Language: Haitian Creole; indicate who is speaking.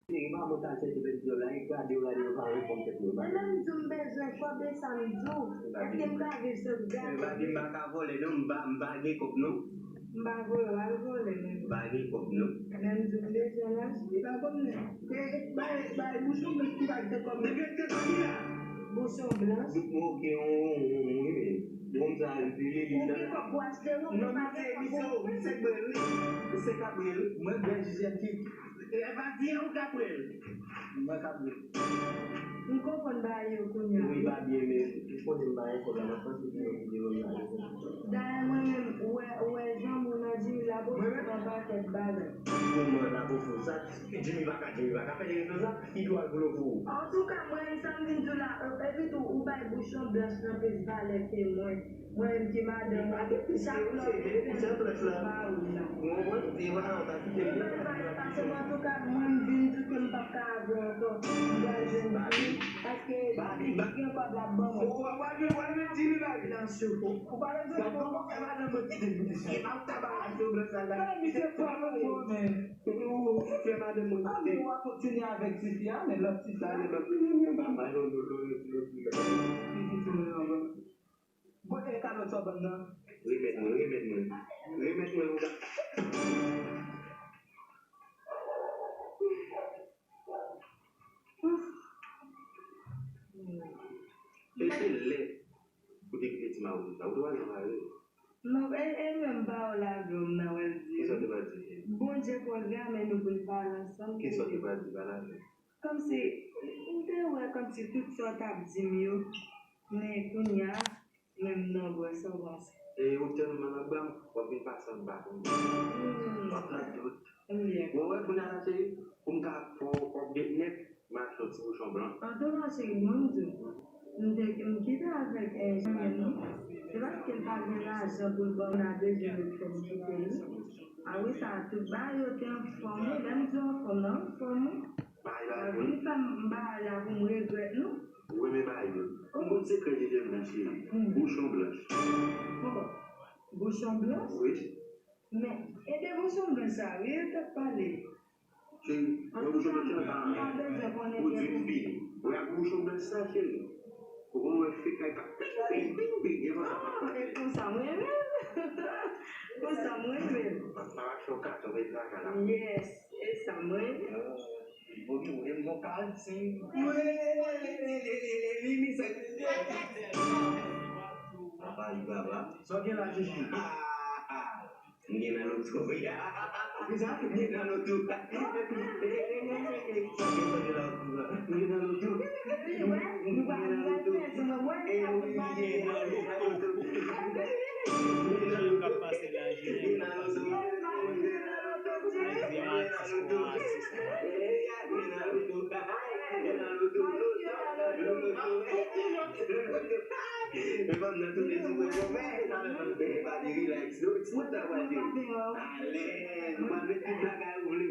Speaker 1: Ini mah mau tak jadi video lagi ke radio baru kompet dulu.
Speaker 2: Dalam jumbe kwa be sanju, kem ka ge segan.
Speaker 1: Bagi mbak boleh no mbak ni kopno.
Speaker 2: Mbak boleh.
Speaker 1: Bagi kopno.
Speaker 2: Dalam jumbe jelas.
Speaker 1: Kita pun ke baik musuh mesti kita kom dekat ke dia.
Speaker 2: Busuk belas.
Speaker 1: Oke ini. Montar pilih
Speaker 2: Mungkin kok puas dulu.
Speaker 1: No bisa beli. Bisa kabel, mau berjanji. Bagi aku kabel. Mbak kabel.
Speaker 2: Engkau pun bayu punya.
Speaker 1: Ini bagi ini pun baik kalau apa sih di luar.
Speaker 2: Dan we jamu naji labo baba ket bale.
Speaker 1: Mau labo pusat, jimi bakal apa yang itu sah? Itu aku lupa.
Speaker 2: En tout cas, moi, samedi de la evito ubay bouchon blanche na pes bale ke moi qui m'a demandé chaque
Speaker 1: Ngomong di mana tapi jadi.
Speaker 2: parce que en tout cas, moi, je ne peux pas faire parce que il y a pas de la bonne.
Speaker 1: Oh, wajib jini lagi.
Speaker 2: Dans ce coup.
Speaker 1: Kalau ada begitu, kita tabah itu bersalah.
Speaker 2: Bisa parler moi-même.
Speaker 1: On va continuer avec Cynthia, mais là, si ça n'est pas plus, boleh kalau coba na limit udah. Itu le, kudik mau tahu dua nama itu.
Speaker 2: Non, elle même pas la gomme na
Speaker 1: Qui sont des bâtis?
Speaker 2: Bon Dieu programme et nous pouvons parler ensemble.
Speaker 1: Qui sont des bâtis? Voilà.
Speaker 2: Comme si, comme si tout ça t'a dit mieux, mais qu'on y a, même non, ouais, ça va.
Speaker 1: Et au terme de la banque, on peut pas s'en battre. Ouais, vous n'avez pas dit, on a pour objectif, ma chose, c'est au chambranc.
Speaker 2: En tout cas, c'est le monde. Nous quittons avec un jeune. C'est parce qu'elle parle de l'argent pour le bon à deux jours de pays. Ah oui, ça a tout bas, il y a été informé, même si on est informé. Une femme la vous me regrette, non?
Speaker 1: Oui, mais bah, on sait que j'ai blanchi, bouchon blanche.
Speaker 2: Bouchon blanc?
Speaker 1: Oui.
Speaker 2: Mais, et des bouchons blancs, ça, oui, il t'a parlé.
Speaker 1: Le bouchon blanc, ou d'une fille. Oui, un bouchon blanc, ça, chérie. Pour on fait quelqu'un.
Speaker 2: Et pour ça, moi-même. Pour ça, moi-même. Yes, et ça, moi-même.
Speaker 1: Eu vou ficar assim. Só que lá, Gigi. Ninguém vai no tu, ya. Exato, ninguém vai no tu. Memang nak tulis semua komen, nak relax, duduk sebentar wajib. Aleh, mana kita kan boleh.